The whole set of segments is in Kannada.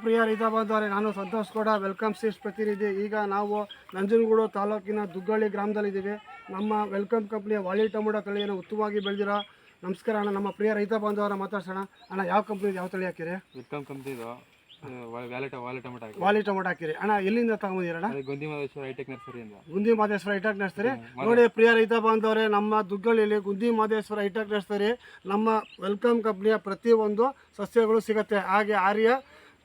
ಪ್ರಿಯ ರೈತ ಬಾಂಧವರೇ, ನಾನು ಸಂತೋಷ್ ಗೌಡ, ವೆಲ್ಕಮ್ ಸೀಡ್ಸ್ ಪ್ರತಿನಿಧಿ. ಈಗ ನಾವು ನಂಜನಗೂಡು ತಾಲೂಕಿನ ದುಗ್ಗಳ್ಳಿ ಗ್ರಾಮದಲ್ಲಿದ್ದೀವಿ. ನಮ್ಮ ವೆಲ್ಕಮ್ ಕಂಪ್ನಿಯ ವಾಲಿ ಟೊಮೊಟೊ ತಳಿಯನ್ನು ಉತ್ತಮವಾಗಿ ಬೆಳೆದಿರೋ ನಮಸ್ಕಾರ ಅಣ್ಣ. ನಮ್ಮ ಪ್ರಿಯ ರೈತ ಬಾಂಧವರ ಮಾತಾಡ್ಸೋಣ. ಅಣ್ಣ, ಯಾವ ಕಂಪ್ನಿ, ಯಾವ ತಳಿ ಹಾಕಿರಿ? ವೆಲ್ಕಮ್ ಕಂಪ್ನಿದು ವಾಲಿ ಟೊಮೊಟೊ ಹಾಕಿರಿ ಅಣ್ಣ. ಎಲ್ಲಿಂದ ತಗೊಂಡಿರಣ್ಣ? ಗುಂದಿ ಮಾದೇಶ್ವರ ಹೈಟೆಕ್ ನರ್ಸರಿಯಿಂದ. Gundi Madeshwara high tech nursery. ನೋಡಿ ಪ್ರಿಯ ರೈತ ಬಾಂಧವರೇ, ನಮ್ಮ ದುಗ್ಗಳ್ಳಿಯಲ್ಲಿ ಗುಂದಿ ಮಾದೇಶ್ವರ ಹೈಟೆಕ್ ನರ್ಸರಿ ನಮ್ಮ ವೆಲ್ಕಮ್ ಕಂಪ್ನಿಯ ಪ್ರತಿಯೊಂದು ಸಸ್ಯಗಳು ಸಿಗುತ್ತೆ. ಹಾಗೆ ಆರ್ಯ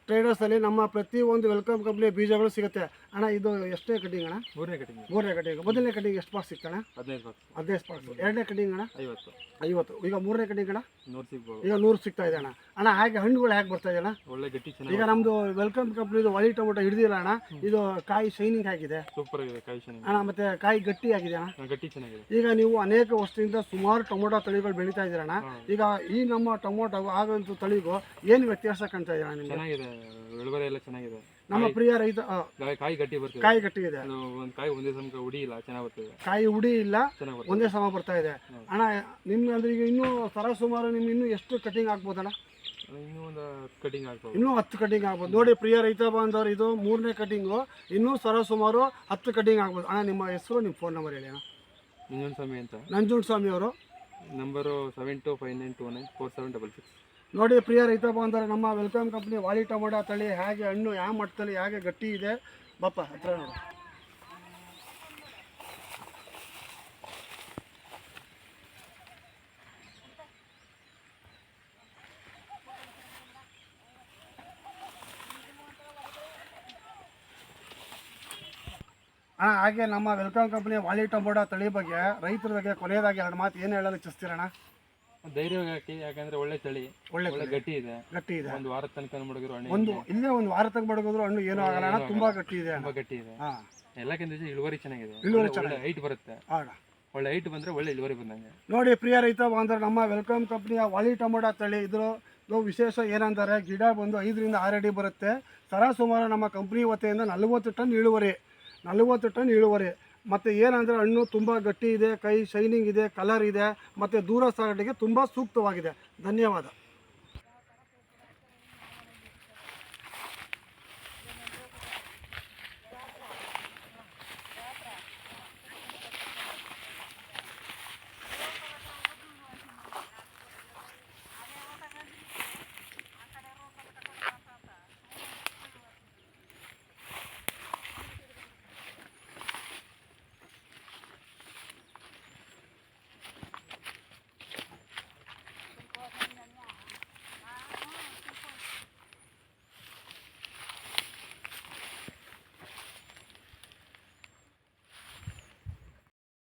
ಟ್ರೇಡರ್ಸಲ್ಲಿ ನಮ್ಮ ಪ್ರತಿಯೊಂದು ವೆಲ್ಕಮ್ ಕಂಪ್ನಿಯ ಬೀಜಗಳು ಸಿಗುತ್ತೆ. ಅಣ್ಣ, ಇದು ಎಷ್ಟೇ ಕಟಿಂಗ್ ಅಣ್ಣ? ಮೂರನೇ ಕಟಿಂಗ್. ಮೊದಲನೇ ಕಟಿಂಗ್ ಎಷ್ಟು ಪಾರ್ಟ್ ಸಿಗ್ತಾನೆ? 15 ಪಾರ್ಟ್ಸ್. ಎರಡನೇ ಕಟಿಂಗ್ ಅಣ್ಣ 50. ಈಗ ಮೂರನೇ ಕಟಿಂಗ್ ಅಣ್ಣ 100 ಸಿಗ್ಬೋದು. ಈಗ 100 ಸಿಗ್ತಾ ಇದೆ ಅಣ್ಣ. ಅಣ್ಣ, ಹಾಗೆ ಹಣ್ಣುಗಳು ಹೇಗೆ ಬರ್ತಾ ಇದೆ ಅಣ್ಣ? ಒಳ್ಳೆ ಗಟ್ಟಿ. ಈಗ ನಮ್ದು ವೆಲ್ಕಮ್ ಕಂಪ್ನಿದು ವಾಲಿ ಟೊಮೊಟೊ ಹಿಡಿದಿಲ್ಲ ಅಣ್ಣ. ಇದು ಕಾಯಿ ಶೈನಿಂಗ್ ಆಗಿದೆ, ಸೂಪರ್ ಆಗಿದೆ ಕಾಯಿ ಶೈನಿಂಗ್ ಅಣ್ಣ. ಮತ್ತೆ ಕಾಯಿ ಗಟ್ಟಿ ಆಗಿದೆ ಅಣ್ಣ, ಗಟ್ಟಿ ಚೆನ್ನಾಗಿದೆ. ಈಗ ನೀವು ಅನೇಕ ವರ್ಷದಿಂದ ಸುಮಾರು ಟೊಮೊಟೊ ತಳಿಗಳು ಬೆಳೀತಾ ಇದ್ದೀರಣ್ಣ. ಈಗ ಈ ನಮ್ಮ ಟೊಮೊಟೊ ಆಗಂತೂ ತಳಿಗೂ ಏನು ವ್ಯತ್ಯಾಸ ಕಾಣ್ತಾ ಇದೆ ಅಣ್ಣ? ಚೆನ್ನಾಗಿದೆ, ಇಳುವರಿ ಎಲ್ಲ ಚೆನ್ನಾಗಿದೆ. ನಮ್ಮ ಪ್ರಿಯ ರೈತ ಕಾಯಿ ಗಟ್ಟಿ ಬರ್ತದೆ, ಕಾಯಿ ಗಟ್ಟಿ ಇದೆ. ಒಂದು ಕಾಯಿ ಒಂದೇ ಸಮ ಉಡಿ ಇಲ್ಲ, ಚೆನ್ನಾಗಿ ಬರ್ತದೆ. ಕಾಯಿ ಉಡಿ ಇಲ್ಲ, ಒಂದೇ ಸಮ ಬರ್ತಾ ಇದೆ ಅಣ್ಣ. ನಿಮ್ಗೆ ಅಂದ್ರೆ ಈಗ ಇನ್ನೂ ಸರಾಸುಮಾರು ನಿಮ್ಗೆ ಇನ್ನೂ ಎಷ್ಟು ಕಟಿಂಗ್ ಆಗ್ಬೋದಣ್ಣ? ಇನ್ನೂ ಒಂದು ಕಟಿಂಗ್ ಆಗ್ಬೋದು, ಇನ್ನೂ 10 ಕಟಿಂಗ್ ಆಗ್ಬೋದು. ನೋಡಿ ಪ್ರಿಯ ರೈತ ಬಾಂಧವರು, ಇದು ಮೂರನೇ ಕಟಿಂಗು. ಇನ್ನೂ ಸರಾಸುಮಾರು 10 ಕಟಿಂಗ್ ಆಗ್ಬೋದು ಅಣ್ಣ. ನಿಮ್ಮ ಹೆಸರು, ನಿಮ್ಮ ಫೋನ್ ನಂಬರ್ ಹೇಳಿ ಅಣ್ಣ. ನಂಜುಂಡಸ್ವಾಮಿ ಅಂತ. ನಂಜುಂಡಸ್ವಾಮಿ ಅವರು ನಂಬರು 7259294766. ನೋಡಿ ಪ್ರಿಯ ರೈತ ಬಾಂಧವರು, ನಮ್ಮ ವೆಲ್ಕಮ್ ಕಂಪ್ನಿ ವಾಲಿ ಟೊಮೊಟೊ ತಳಿ ಹೇಗೆ ಹಣ್ಣು ಯಾವ ಮಟ್ಟದಲ್ಲಿ ಹೇಗೆ ಗಟ್ಟಿ ಇದೆ ಬಾಪ ಹತ್ರ ನೋಡಿ. ಹಾಗೆ ನಮ್ಮ ವೆಲ್ಕಮ್ ಕಂಪ್ನಿ ವಾಲಿ ಟೊಮೊಟೊ ತಳಿ ಬಗ್ಗೆ, ರೈತರ ಬಗ್ಗೆ ಕೊನೆಯದಾಗಿ 2 ಮಾತು ಏನು ಹೇಳಲು ಇಚ್ಛಿಸ್ತೀರಣ್ಣ? ಧೈರ್ಯ ಹಾಕಿ, ಯಾಕಂದ್ರೆ ಒಳ್ಳೆ ತಳಿ, ಒಳ್ಳೆ ಗಟ್ಟಿ ಇದೆ. ಒಂದು ವಾರದ ತನಕ ಮಡಗಿರೋ ಹಣ್ಣು, ಇಲ್ಲೇ ಒಂದು ವಾರ ತನಕ ಮಡಗಿದ್ರು ಹಣ್ಣು ಏನೂ ಆಗಲ್ಲ ಅಣ್ಣ. ತುಂಬಾ ಗಟ್ಟಿ ಇದೆ, ತುಂಬಾ ಗಟ್ಟಿ ಇದೆ. ಎಲ್ಲಕ್ಕಿಂತ ಇಳುವರಿ ಚೆನ್ನಾಗಿದೆ, ಒಳ್ಳೆ ಹೈಟ್ ಬರುತ್ತೆ. ಒಳ್ಳೆ ಹೈಟ್ ಬಂದ್ರೆ ಒಳ್ಳೆ ಇಳುವರಿ ಬಂದಂಗೆ. ನೋಡಿ ಪ್ರಿಯ ರೈತ ಬಾಂಧವರು, ನಮ್ಮ ವೆಲ್ಕಮ್ ಕಂಪ್ನಿಯ ವಾಲಿ ಟೊಮೊಟೊ ತಳಿ ಇದ್ರ ವಿಶೇಷ ಏನಂದರೆ, ಗಿಡ ಬಂದು 5 ರಿಂದ 6 ಅಡಿ ಬರುತ್ತೆ. ಸರಾಸುಮಾರು ನಮ್ಮ ಕಂಪ್ನಿ ವತಿಯಿಂದ 40 ಟನ್ ಇಳುವರಿ. ಮತ್ತು ಏನಂದರೆ ಹಣ್ಣು ತುಂಬ ಗಟ್ಟಿ ಇದೆ, ಕೈ ಶೈನಿಂಗ್ ಇದೆ, ಕಲರ್ ಇದೆ, ಮತ್ತು ದೂರ ಸಾಗಾಟಕ್ಕೆ ತುಂಬ ಸೂಕ್ತವಾಗಿದೆ. ಧನ್ಯವಾದ.